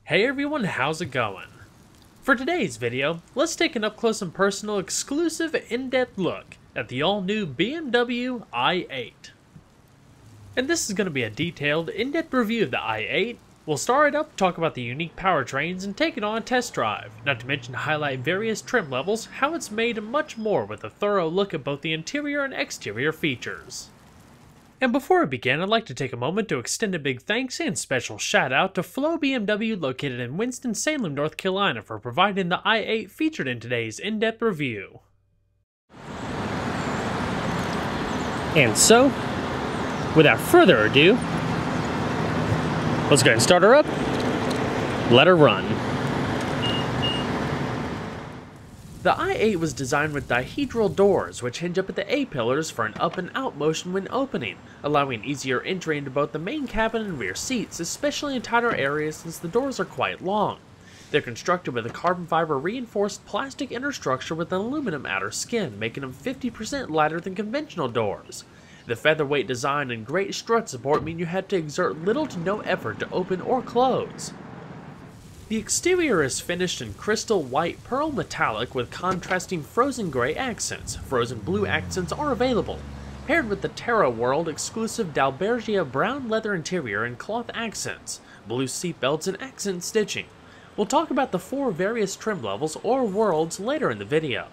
Hey everyone, how's it going? For today's video, let's take an up-close and personal exclusive in-depth look at the all-new BMW i8. And this is going to be a detailed, in-depth review of the i8. We'll start it up, talk about the unique powertrains, and take it on a test drive, not to mention highlight various trim levels, how it's made, and much more with a thorough look at both the interior and exterior features. And before I begin, I'd like to take a moment to extend a big thanks and special shout out to Flow BMW located in Winston-Salem, North Carolina for providing the i8 featured in today's in-depth review. And so, without further ado, let's go ahead and start her up, let her run. The i8 was designed with dihedral doors, which hinge up at the A-pillars for an up and out motion when opening, allowing easier entry into both the main cabin and rear seats, especially in tighter areas since the doors are quite long. They're constructed with a carbon fiber reinforced plastic inner structure with an aluminum outer skin, making them 50% lighter than conventional doors. The featherweight design and great strut support mean you have to exert little to no effort to open or close. The exterior is finished in crystal white pearl metallic with contrasting frozen gray accents. Frozen blue accents are available, paired with the Tera World exclusive Dalbergia brown leather interior and cloth accents, blue seat belts, and accent stitching. We'll talk about the 4 various trim levels or worlds later in the video.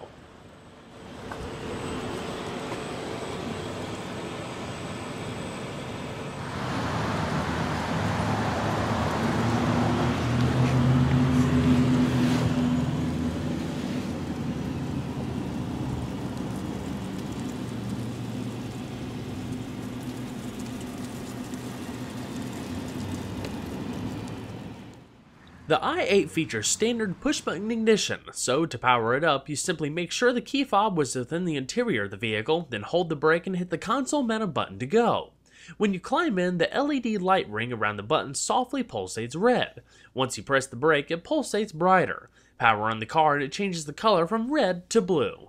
The i8 features standard push-button ignition, so to power it up, you simply make sure the key fob was within the interior of the vehicle, then hold the brake and hit the console-mounted button to go. When you climb in, the LED light ring around the button softly pulsates red. Once you press the brake, it pulsates brighter. Power on the car and it changes the color from red to blue.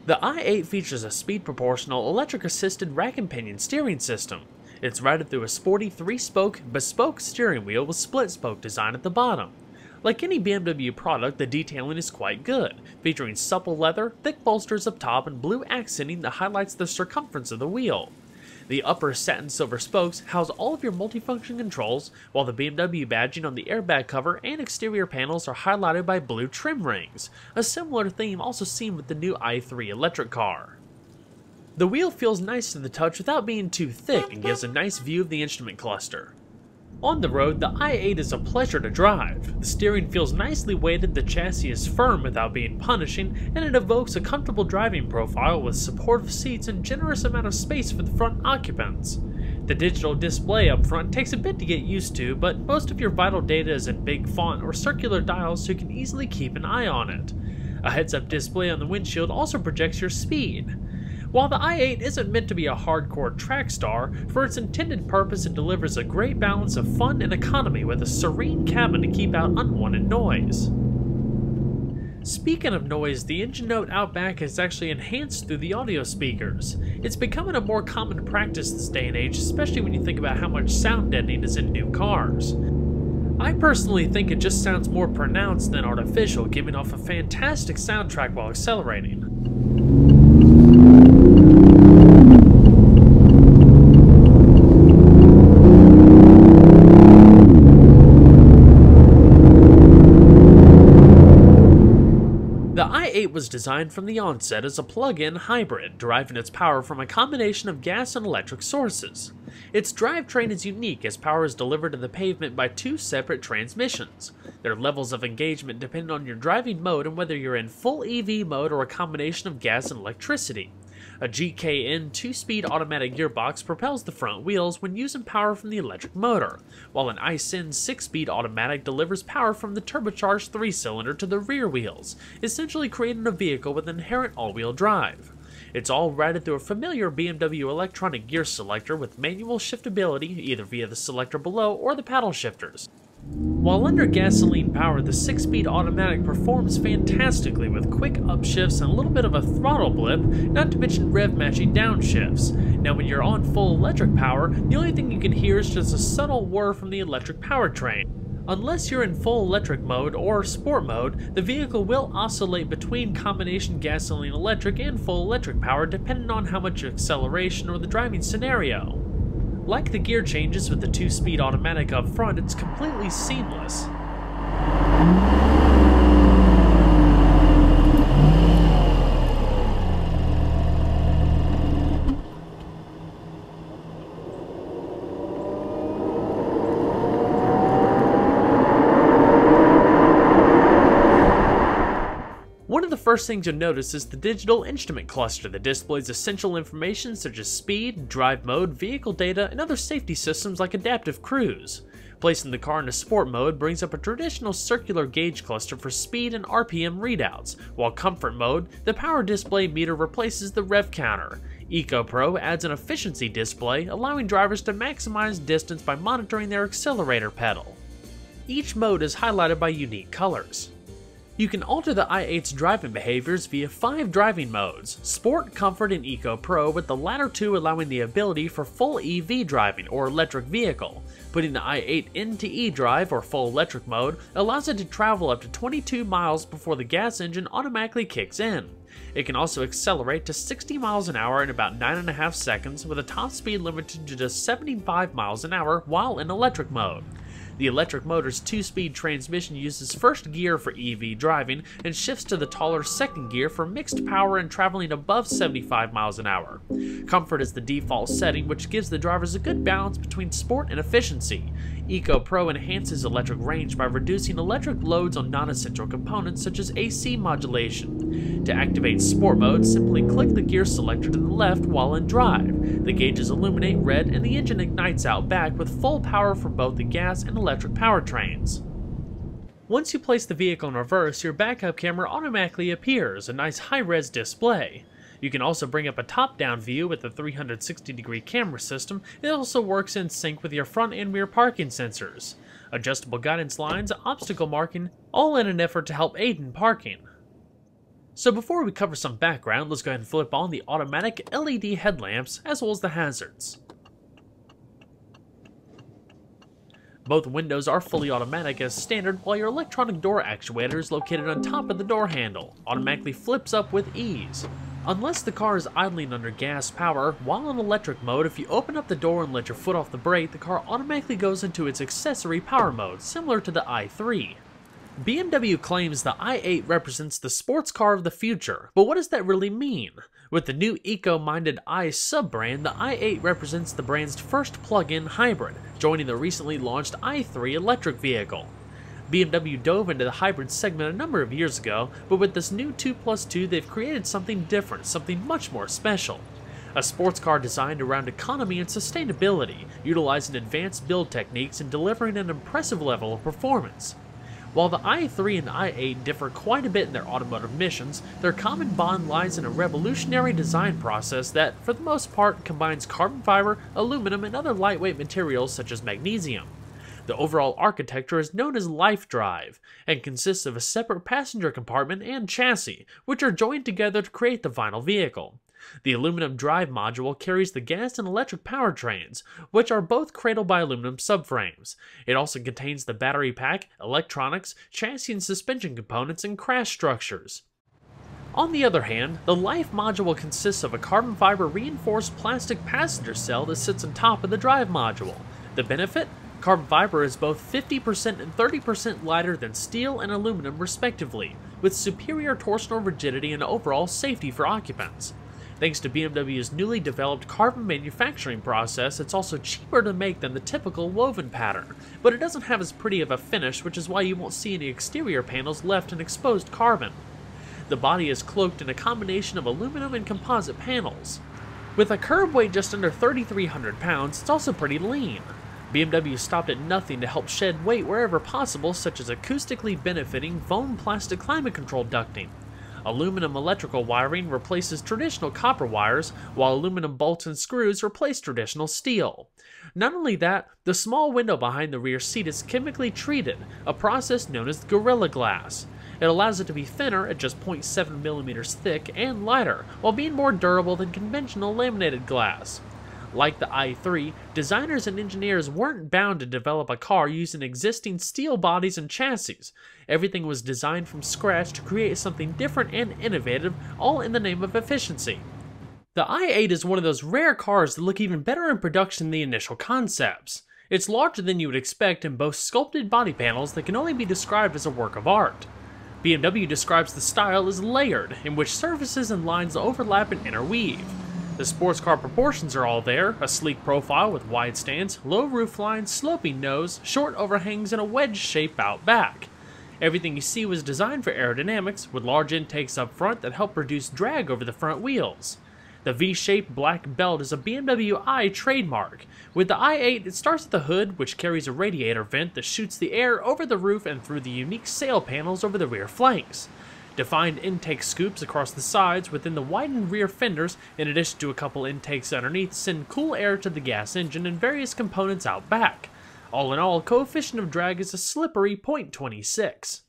The i8 features a speed-proportional, electric-assisted rack and pinion steering system. It's routed through a sporty 3-spoke, bespoke steering wheel with split-spoke design at the bottom. Like any BMW product, the detailing is quite good, featuring supple leather, thick bolsters up top, and blue accenting that highlights the circumference of the wheel. The upper satin silver spokes house all of your multifunction controls, while the BMW badging on the airbag cover and exterior panels are highlighted by blue trim rings, a similar theme also seen with the new i3 electric car. The wheel feels nice to the touch without being too thick and gives a nice view of the instrument cluster. On the road, the i8 is a pleasure to drive. The steering feels nicely weighted, the chassis is firm without being punishing, and it evokes a comfortable driving profile with supportive seats and generous amount of space for the front occupants. The digital display up front takes a bit to get used to, but most of your vital data is in big font or circular dials so you can easily keep an eye on it. A heads-up display on the windshield also projects your speed. While the i8 isn't meant to be a hardcore track star, for its intended purpose it delivers a great balance of fun and economy with a serene cabin to keep out unwanted noise. Speaking of noise, the engine note out back is actually enhanced through the audio speakers. It's becoming a more common practice this day and age, especially when you think about how much sound deadening is in new cars. I personally think it just sounds more pronounced than artificial, giving off a fantastic soundtrack while accelerating. i8 was designed from the onset as a plug-in hybrid, deriving its power from a combination of gas and electric sources. Its drivetrain is unique as power is delivered to the pavement by two separate transmissions. Their levels of engagement depend on your driving mode and whether you're in full EV mode or a combination of gas and electricity. A GKN 2-speed automatic gearbox propels the front wheels when using power from the electric motor, while an ISIN 6-speed automatic delivers power from the turbocharged 3-cylinder to the rear wheels, essentially creating a vehicle with inherent all-wheel drive. It's all routed through a familiar BMW electronic gear selector with manual shiftability either via the selector below or the paddle shifters. While under gasoline power, the 6-speed automatic performs fantastically with quick upshifts and a little bit of a throttle blip, not to mention rev matching downshifts. Now when you're on full electric power, the only thing you can hear is just a subtle whir from the electric powertrain. Unless you're in full electric mode or sport mode, the vehicle will oscillate between combination gasoline electric and full electric power depending on how much acceleration or the driving scenario. Like the gear changes with the 2-speed automatic up front, it's completely seamless. One of the first things you'll notice is the digital instrument cluster that displays essential information such as speed, drive mode, vehicle data, and other safety systems like adaptive cruise. Placing the car into sport mode brings up a traditional circular gauge cluster for speed and RPM readouts, while comfort mode, the power display meter replaces the rev counter. Eco Pro adds an efficiency display, allowing drivers to maximize distance by monitoring their accelerator pedal. Each mode is highlighted by unique colors. You can alter the i8's driving behaviors via 5 driving modes: Sport, Comfort, and Eco Pro, with the latter two allowing the ability for full EV driving or electric vehicle. Putting the i8 into eDrive or full electric mode allows it to travel up to 22 miles before the gas engine automatically kicks in. It can also accelerate to 60 miles an hour in about 9.5 seconds with a top speed limited to just 75 miles an hour while in electric mode. The electric motor's 2-speed transmission uses first gear for EV driving and shifts to the taller second gear for mixed power and traveling above 75 miles an hour. Comfort is the default setting, which gives the drivers a good balance between sport and efficiency. Eco Pro enhances electric range by reducing electric loads on non-essential components such as AC modulation. To activate sport mode, simply click the gear selector to the left while in drive. The gauges illuminate red and the engine ignites out back with full power for both the gas and electric powertrains. Once you place the vehicle in reverse, your backup camera automatically appears, a nice high-res display. You can also bring up a top-down view with the 360-degree camera system. It also works in sync with your front and rear parking sensors. Adjustable guidance lines, obstacle marking, all in an effort to help aid in parking. So before we cover some background, let's go ahead and flip on the automatic LED headlamps as well as the hazards. Both windows are fully automatic as standard, while your electronic door actuator is located on top of the door handle, automatically flips up with ease. Unless the car is idling under gas power, while in electric mode, if you open up the door and let your foot off the brake, the car automatically goes into its accessory power mode, similar to the i3. BMW claims the i8 represents the sports car of the future, but what does that really mean? With the new eco-minded i sub-brand, the i8 represents the brand's first plug-in hybrid, joining the recently launched i3 electric vehicle. BMW dove into the hybrid segment a number of years ago, but with this new 2+2 they've created something different, something much more special. A sports car designed around economy and sustainability, utilizing advanced build techniques and delivering an impressive level of performance. While the i3 and i8 differ quite a bit in their automotive missions, their common bond lies in a revolutionary design process that, for the most part, combines carbon fiber, aluminum, and other lightweight materials such as magnesium. The overall architecture is known as IDrive, and consists of a separate passenger compartment and chassis, which are joined together to create the final vehicle. The aluminum drive module carries the gas and electric powertrains, which are both cradle-by-aluminum subframes. It also contains the battery pack, electronics, chassis and suspension components, and crash structures. On the other hand, the Life module consists of a carbon fiber reinforced plastic passenger cell that sits on top of the drive module. The benefit? Carbon fiber is both 50% and 30% lighter than steel and aluminum respectively, with superior torsional rigidity and overall safety for occupants. Thanks to BMW's newly developed carbon manufacturing process, it's also cheaper to make than the typical woven pattern, but it doesn't have as pretty of a finish, which is why you won't see any exterior panels left in exposed carbon. The body is cloaked in a combination of aluminum and composite panels. With a curb weight just under 3,300 pounds, it's also pretty lean. BMW stopped at nothing to help shed weight wherever possible, such as acoustically benefiting foam plastic climate control ducting. Aluminum electrical wiring replaces traditional copper wires, while aluminum bolts and screws replace traditional steel. Not only that, the small window behind the rear seat is chemically treated, a process known as Gorilla Glass. It allows it to be thinner at just 0.7 millimeters thick and lighter, while being more durable than conventional laminated glass. Like the i3, designers and engineers weren't bound to develop a car using existing steel bodies and chassis. Everything was designed from scratch to create something different and innovative, all in the name of efficiency. The i8 is one of those rare cars that look even better in production than the initial concepts. It's larger than you would expect and boasts sculpted body panels that can only be described as a work of art. BMW describes the style as layered, in which surfaces and lines overlap and interweave. The sports car proportions are all there, a sleek profile with wide stance, low roofline, sloping nose, short overhangs, and a wedge shape out back. Everything you see was designed for aerodynamics, with large intakes up front that help reduce drag over the front wheels. The V-shaped black belt is a BMW i trademark. With the i8, it starts at the hood, which carries a radiator vent that shoots the air over the roof and through the unique sail panels over the rear flanks. Defined intake scoops across the sides within the widened rear fenders, in addition to a couple intakes underneath, send cool air to the gas engine and various components out back. All in all, coefficient of drag is a slippery 0.26.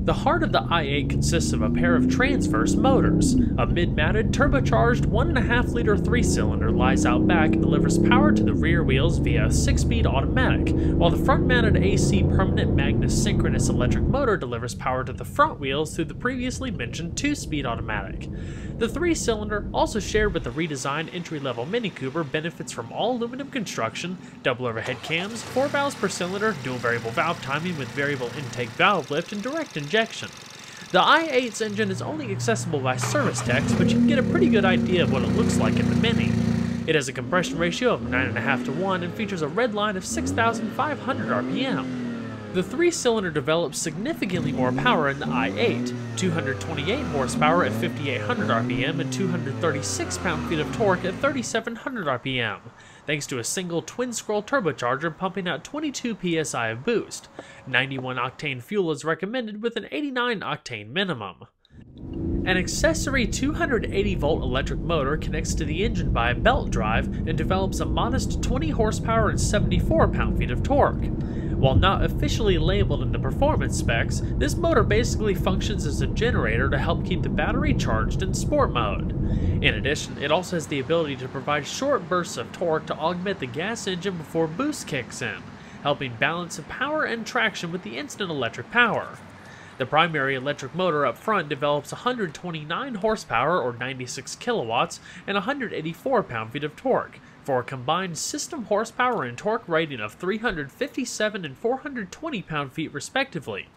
The heart of the i8 consists of a pair of transverse motors. A mid-mounted, turbocharged 1.5-liter 3-cylinder lies out back and delivers power to the rear wheels via a 6-speed automatic, while the front-mounted AC permanent Magnus synchronous electric motor delivers power to the front wheels through the previously mentioned 2-speed automatic. The 3-cylinder, also shared with the redesigned entry-level Mini Cooper, benefits from all-aluminum construction, double overhead cams, 4 valves per cylinder, dual variable valve timing with variable intake valve lift, and direct injection. The i8's engine is only accessible by service techs, but you can get a pretty good idea of what it looks like in the Mini. It has a compression ratio of 9.5 to 1 and features a red line of 6,500 RPM. The 3-cylinder develops significantly more power in the i8, 228 horsepower at 5,800 RPM and 236 pound-feet of torque at 3,700 RPM, thanks to a single twin-scroll turbocharger pumping out 22 psi of boost. 91-octane fuel is recommended with an 89-octane minimum. An accessory 280-volt electric motor connects to the engine by a belt drive and develops a modest 20 horsepower and 74 pound-feet of torque. While not officially labeled in the performance specs, this motor basically functions as a generator to help keep the battery charged in sport mode. In addition, it also has the ability to provide short bursts of torque to augment the gas engine before boost kicks in, helping balance the power and traction with the instant electric power. The primary electric motor up front develops 129 horsepower or 96 kilowatts and 184 pound-feet of torque, for a combined system horsepower and torque rating of 357 and 420 pound-feet respectively.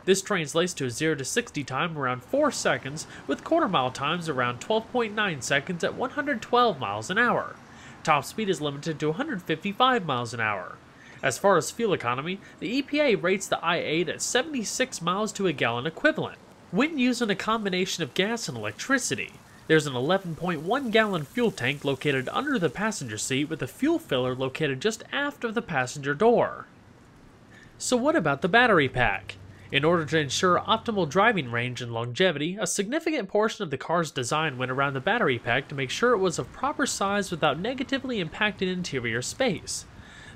This translates to a 0 to 60 time around 4 seconds, with quarter-mile times around 12.9 seconds at 112 miles an hour. Top speed is limited to 155 miles an hour. As far as fuel economy, the EPA rates the i8 at 76 miles to a gallon equivalent, when using a combination of gas and electricity. There's an 11.1 gallon fuel tank located under the passenger seat with a fuel filler located just aft of the passenger door. So what about the battery pack? In order to ensure optimal driving range and longevity, a significant portion of the car's design went around the battery pack to make sure it was of proper size without negatively impacting interior space.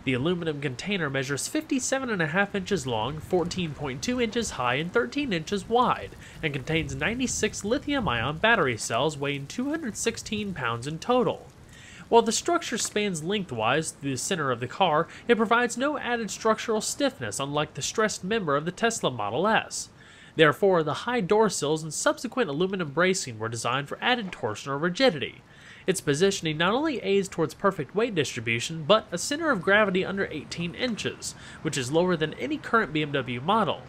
The aluminum container measures 57.5 inches long, 14.2 inches high, and 13 inches wide, and contains 96 lithium-ion battery cells weighing 216 pounds in total. While the structure spans lengthwise through the center of the car, it provides no added structural stiffness, unlike the stressed member of the Tesla Model S. Therefore, the high door sills and subsequent aluminum bracing were designed for added torsional rigidity. Its positioning not only aids towards perfect weight distribution, but a center of gravity under 18 inches, which is lower than any current BMW model.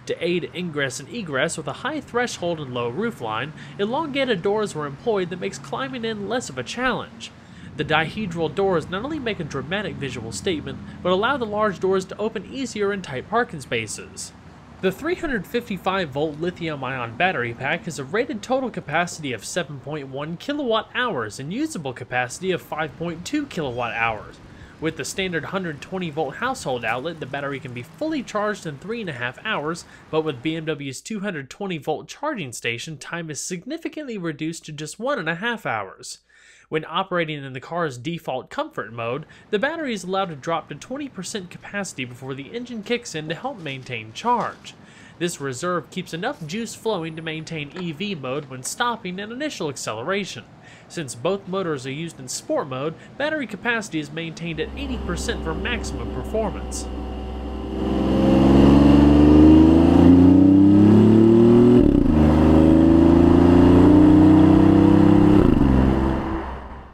To aid ingress and egress with a high threshold and low roofline, elongated doors were employed that makes climbing in less of a challenge. The dihedral doors not only make a dramatic visual statement, but allow the large doors to open easier in tight parking spaces. The 355-volt lithium-ion battery pack has a rated total capacity of 7.1 kilowatt-hours and usable capacity of 5.2 kilowatt-hours. With the standard 120-volt household outlet, the battery can be fully charged in 3.5 hours, but with BMW's 220-volt charging station, time is significantly reduced to just 1.5 hours. When operating in the car's default comfort mode, the battery is allowed to drop to 20% capacity before the engine kicks in to help maintain charge. This reserve keeps enough juice flowing to maintain EV mode when stopping and initial acceleration. Since both motors are used in sport mode, battery capacity is maintained at 80% for maximum performance.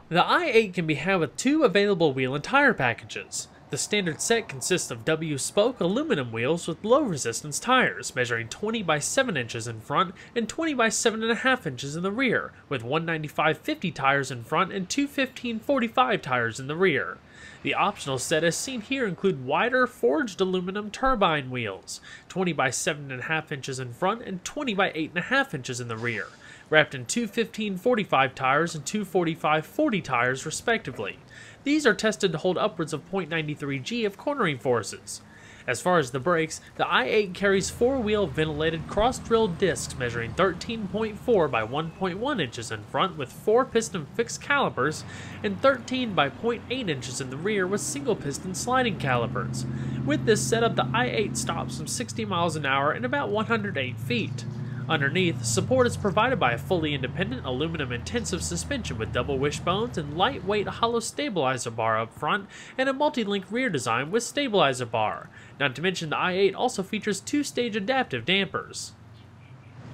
The i8 can be had with two available wheel and tire packages. The standard set consists of W-spoke aluminum wheels with low resistance tires, measuring 20 by 7 inches in front and 20 by 7.5 inches in the rear, with 195/50 tires in front and two 15/45 tires in the rear. The optional set as seen here include wider forged aluminum turbine wheels, 20 by 7.5 inches in front and 20 by 8.5 inches in the rear, wrapped in two 15/45 tires and two 45/40 tires respectively. These are tested to hold upwards of 0.93 G of cornering forces. As far as the brakes, the i8 carries 4-wheel ventilated cross-drilled discs measuring 13.4 by 1.1 inches in front with 4-piston fixed calipers and 13 by 0.8 inches in the rear with single-piston sliding calipers. With this setup, the i8 stops from 60 miles an hour in about 108 feet. Underneath, support is provided by a fully independent aluminum intensive suspension with double wishbones and lightweight hollow stabilizer bar up front and a multi-link rear design with stabilizer bar. Not to mention the i8 also features 2-stage adaptive dampers.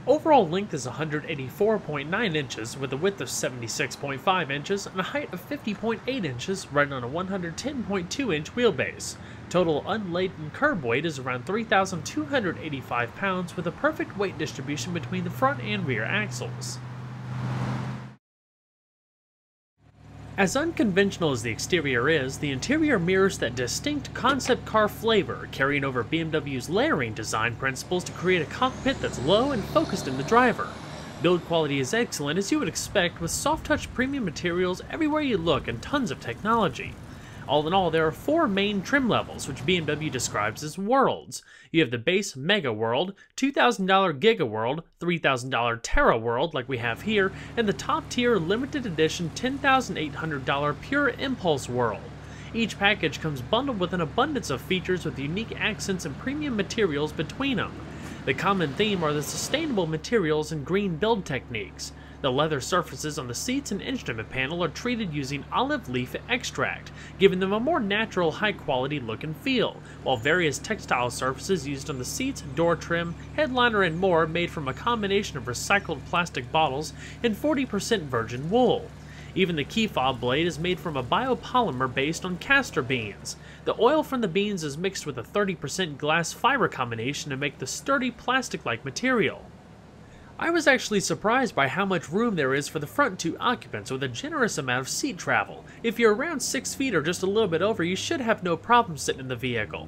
Overall length is 184.9 inches with a width of 76.5 inches and a height of 50.8 inches running on a 110.2 inch wheelbase. Total unladen curb weight is around 3,285 pounds with a perfect weight distribution between the front and rear axles. As unconventional as the exterior is, the interior mirrors that distinct concept car flavor, carrying over BMW's layering design principles to create a cockpit that's low and focused in the driver. Build quality is excellent as you would expect, with soft-touch premium materials everywhere you look and tons of technology. All in all, there are 4 main trim levels, which BMW describes as worlds. You have the base Mega World, $2,000 Giga World, $3,000 Tera World like we have here, and the top-tier limited edition $10,800 Pure Impulse World. Each package comes bundled with an abundance of features with unique accents and premium materials between them. The common theme are the sustainable materials and green build techniques. The leather surfaces on the seats and instrument panel are treated using olive leaf extract, giving them a more natural, high-quality look and feel, while various textile surfaces used on the seats, door trim, headliner, and more are made from a combination of recycled plastic bottles and 40% virgin wool. Even the key fob blade is made from a biopolymer based on castor beans. The oil from the beans is mixed with a 30% glass fiber combination to make the sturdy plastic-like material. I was actually surprised by how much room there is for the front 2 occupants with a generous amount of seat travel. If you're around 6 feet or just a little bit over, you should have no problem sitting in the vehicle.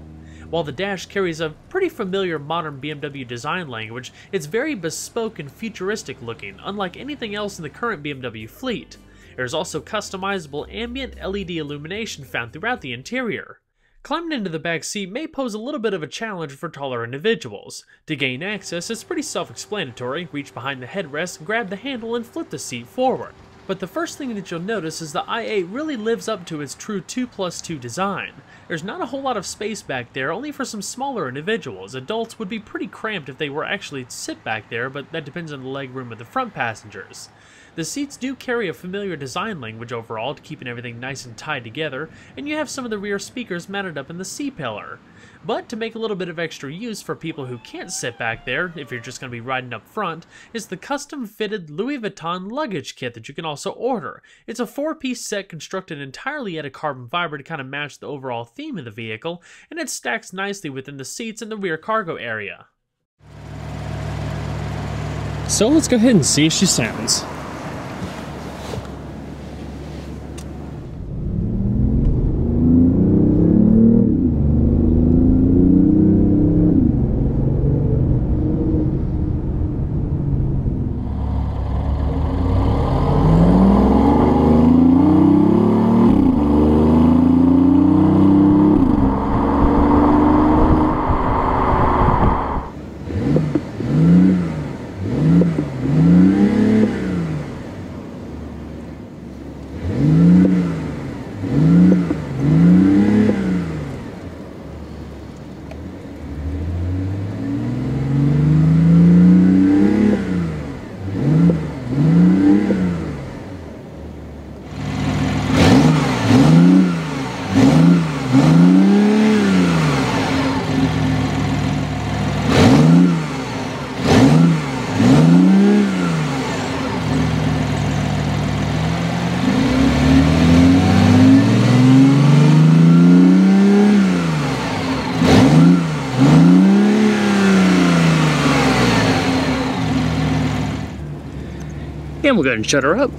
While the dash carries a pretty familiar modern BMW design language, it's very bespoke and futuristic looking, unlike anything else in the current BMW fleet. There's also customizable ambient LED illumination found throughout the interior. Climbing into the back seat may pose a little bit of a challenge for taller individuals. To gain access, it's pretty self-explanatory. Reach behind the headrest, grab the handle, and flip the seat forward. But the first thing that you'll notice is the i8 really lives up to its true 2+2 design. There's not a whole lot of space back there, only for some smaller individuals. Adults would be pretty cramped if they were actually to sit back there, but that depends on the legroom of the front passengers. The seats do carry a familiar design language overall, keeping everything nice and tied together, and you have some of the rear speakers mounted up in the C-pillar. But to make a little bit of extra use for people who can't sit back there, if you're just going to be riding up front, is the custom-fitted Louis Vuitton luggage kit that you can also also order. It's a 4-piece set constructed entirely out of carbon fiber to kind of match the overall theme of the vehicle, and it stacks nicely within the seats in the rear cargo area. So let's go ahead and see if she sounds. And we'll go ahead and shut her up.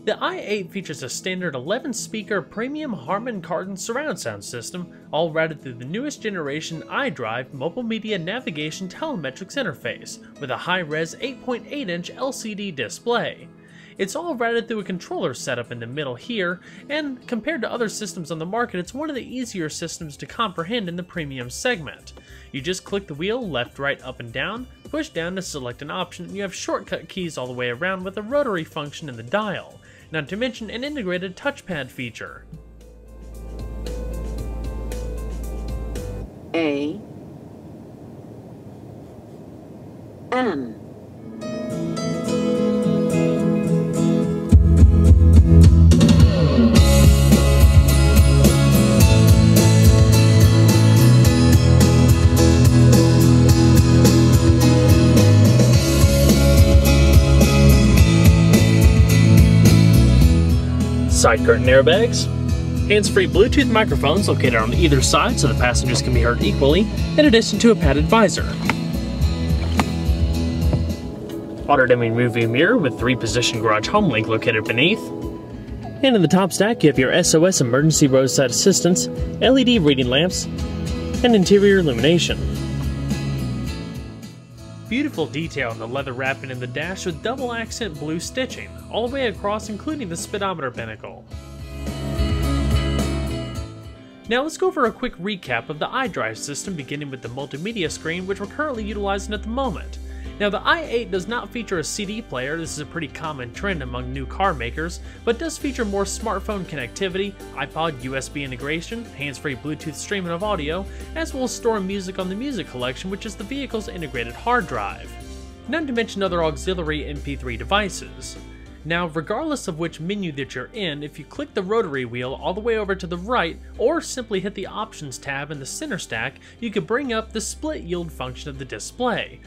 The i8 features a standard 11-speaker premium Harman Kardon surround sound system, all routed through the newest generation iDrive mobile media navigation telemetrics interface, with a high-res 8.8-inch LCD display. It's all routed through a controller setup in the middle here, and compared to other systems on the market, it's one of the easier systems to comprehend in the premium segment. You just click the wheel left, right, up, and down, push down to select an option, and you have shortcut keys all the way around with a rotary function in the dial, not to mention an integrated touchpad feature. A M Side curtain airbags, hands-free Bluetooth microphones located on either side so the passengers can be heard equally, in addition to a padded visor. Auto-dimming rearview mirror with 3-position garage home link located beneath. And in the top stack you have your SOS emergency roadside assistance, LED reading lamps, and interior illumination. Beautiful detail in the leather wrapping in the dash with double accent blue stitching, all the way across including the speedometer pinnacle. Now let's go over a quick recap of the iDrive system, beginning with the multimedia screen which we're currently utilizing at the moment. Now the i8 does not feature a CD player. This is a pretty common trend among new car makers, but does feature more smartphone connectivity, iPod USB integration, hands-free Bluetooth streaming of audio, as well as storing music on the music collection, which is the vehicle's integrated hard drive. Not to mention other auxiliary MP3 devices. Now, regardless of which menu that you're in, if you click the rotary wheel all the way over to the right, or simply hit the Options tab in the center stack, you can bring up the split yield function of the display.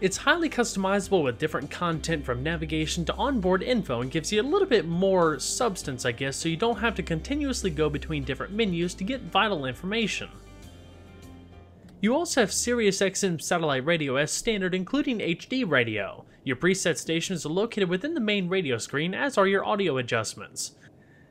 It's highly customizable with different content from navigation to onboard info and gives you a little bit more substance, I guess, so you don't have to continuously go between different menus to get vital information. You also have Sirius XM satellite radio as standard, including HD radio. Your preset stations are located within the main radio screen, as are your audio adjustments.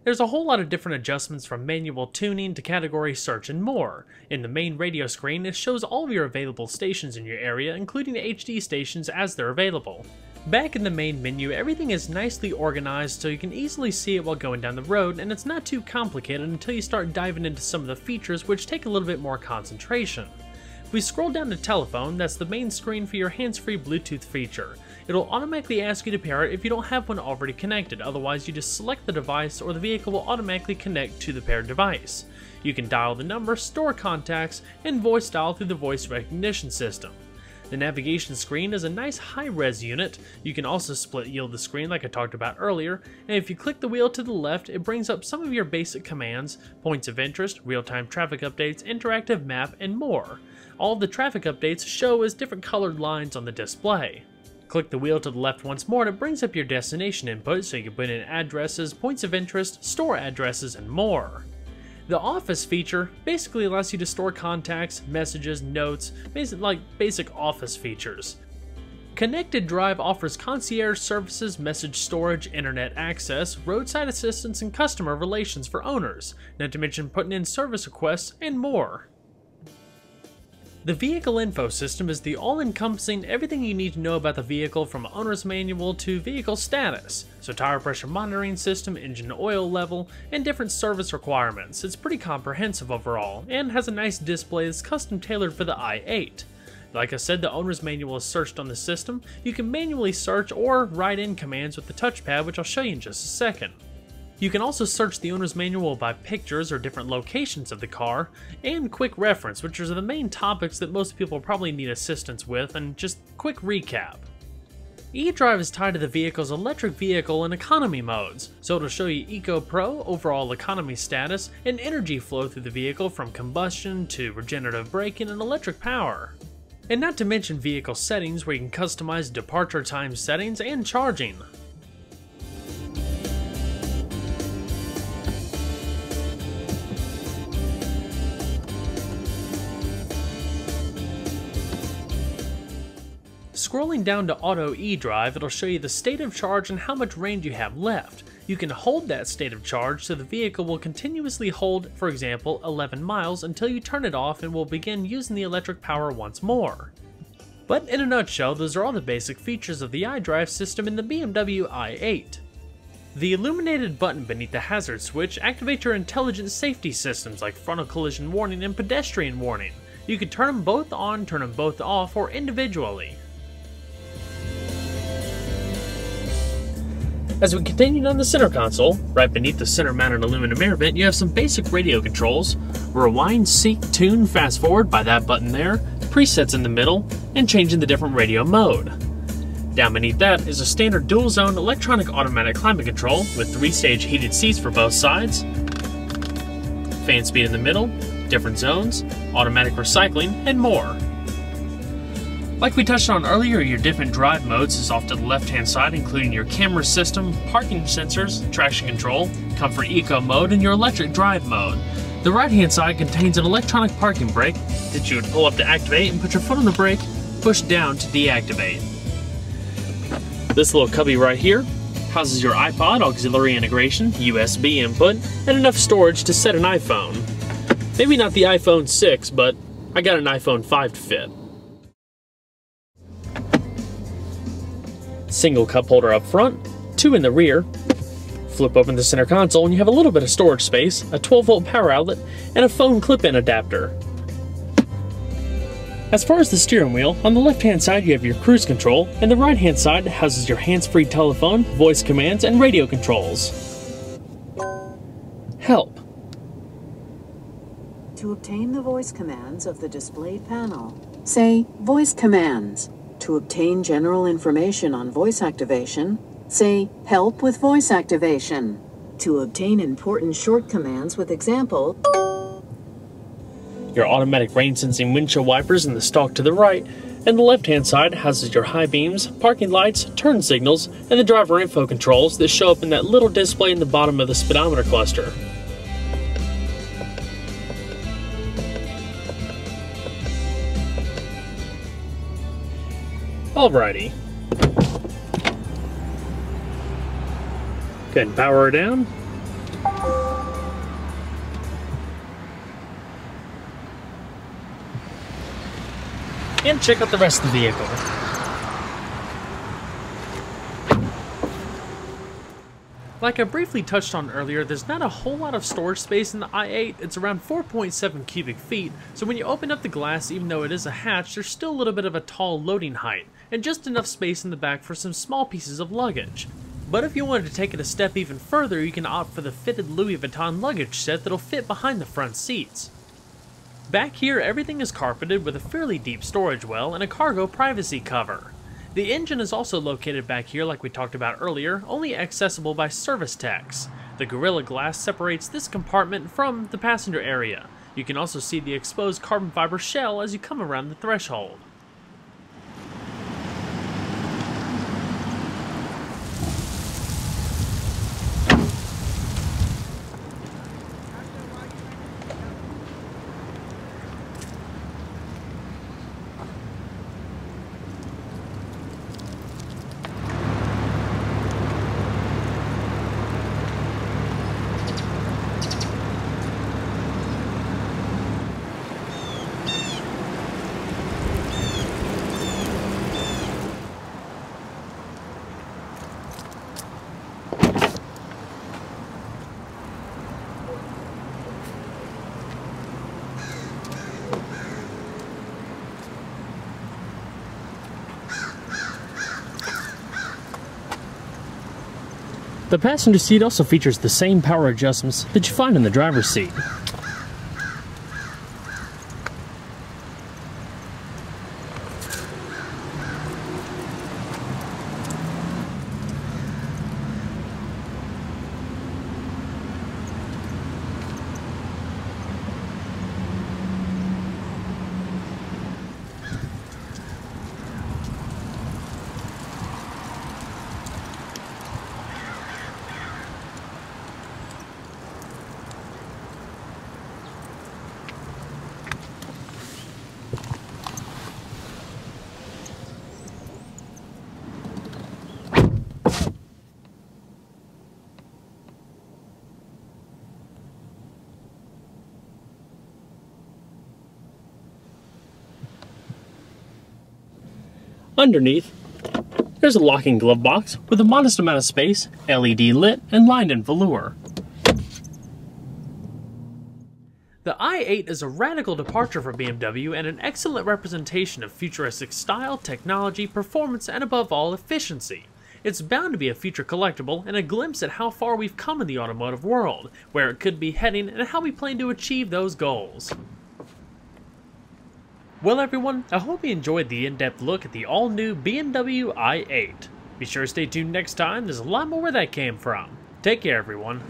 There's a whole lot of different adjustments from manual tuning to category search and more. In the main radio screen, it shows all of your available stations in your area, including the HD stations as they're available. Back in the main menu, everything is nicely organized so you can easily see it while going down the road, and it's not too complicated until you start diving into some of the features which take a little bit more concentration. If we scroll down to telephone, that's the main screen for your hands-free Bluetooth feature. It'll automatically ask you to pair it if you don't have one already connected, otherwise you just select the device or the vehicle will automatically connect to the paired device. You can dial the number, store contacts, and voice dial through the voice recognition system. The navigation screen is a nice high-res unit. You can also split yield the screen like I talked about earlier, and if you click the wheel to the left, it brings up some of your basic commands, points of interest, real-time traffic updates, interactive map, and more. All of the traffic updates show as different colored lines on the display. Click the wheel to the left once more and it brings up your destination input so you can put in addresses, points of interest, store addresses, and more. The office feature basically allows you to store contacts, messages, notes, basic office features. Connected Drive offers concierge services, message storage, internet access, roadside assistance, and customer relations for owners, not to mention putting in service requests and more. The Vehicle Info System is the all-encompassing everything you need to know about the vehicle from owner's manual to vehicle status, so tire pressure monitoring system, engine oil level, and different service requirements. It's pretty comprehensive overall, and has a nice display that's custom tailored for the i8. Like I said, the owner's manual is searched on the system. You can manually search or write in commands with the touchpad, which I'll show you in just a second. You can also search the owner's manual by pictures or different locations of the car, and quick reference, which are the main topics that most people probably need assistance with, and just quick recap. IDrive is tied to the vehicle's electric vehicle and economy modes, so it'll show you Eco Pro, overall economy status, and energy flow through the vehicle from combustion to regenerative braking and electric power. And not to mention vehicle settings where you can customize departure time settings and charging. Scrolling down to Auto eDrive, it'll show you the state of charge and how much range you have left. You can hold that state of charge so the vehicle will continuously hold, for example, 11 miles until you turn it off and will begin using the electric power once more. But in a nutshell, those are all the basic features of the iDrive system in the BMW i8. The illuminated button beneath the hazard switch activates your intelligent safety systems like frontal collision warning and pedestrian warning. You can turn them both on, turn them both off, or individually. As we continue down the center console, right beneath the center-mounted aluminum air vent, you have some basic radio controls: rewind, seek, tune, fast forward by that button there, presets in the middle, and changing the different radio mode. Down beneath that is a standard dual-zone electronic automatic climate control with 3-stage heated seats for both sides, fan speed in the middle, different zones, automatic recycling, and more. Like we touched on earlier, your different drive modes is off to the left-hand side, including your camera system, parking sensors, traction control, comfort eco mode, and your electric drive mode. The right-hand side contains an electronic parking brake that you would pull up to activate and put your foot on the brake, push down to deactivate. This little cubby right here houses your iPod auxiliary integration, USB input, and enough storage to set an iPhone. Maybe not the iPhone 6, but I got an iPhone 5 to fit. Single cup holder up front, 2 in the rear. Flip open the center console and you have a little bit of storage space, a 12-volt power outlet, and a phone clip-in adapter. As far as the steering wheel, on the left-hand side you have your cruise control, and the right-hand side houses your hands-free telephone, voice commands, and radio controls. Help. To obtain the voice commands of the displayed panel, say Voice Commands. To obtain general information on voice activation, say Help with voice activation. To obtain important short commands with example, your automatic rain sensing windshield wipers in the stalk to the right, and the left-hand side houses your high beams, parking lights, turn signals, and the driver info controls that show up in that little display in the bottom of the speedometer cluster. Alrighty. Go ahead and power her down. And check out the rest of the vehicle. Like I briefly touched on earlier, there's not a whole lot of storage space in the i8. It's around 4.7 cubic feet, so when you open up the glass, even though it is a hatch, there's still a little bit of a tall loading height, and just enough space in the back for some small pieces of luggage. But if you wanted to take it a step even further, you can opt for the fitted Louis Vuitton luggage set that'll fit behind the front seats. Back here, everything is carpeted with a fairly deep storage well and a cargo privacy cover. The engine is also located back here like we talked about earlier, only accessible by service techs. The Gorilla Glass separates this compartment from the passenger area. You can also see the exposed carbon fiber shell as you come around the threshold. The passenger seat also features the same power adjustments that you find in the driver's seat. Underneath, there's a locking glove box with a modest amount of space, LED lit, and lined in velour. The i8 is a radical departure for BMW and an excellent representation of futuristic style, technology, performance, and above all, efficiency. It's bound to be a future collectible and a glimpse at how far we've come in the automotive world, where it could be heading, and how we plan to achieve those goals. Well everyone, I hope you enjoyed the in-depth look at the all-new BMW i8. Be sure to stay tuned next time, there's a lot more where that came from. Take care everyone.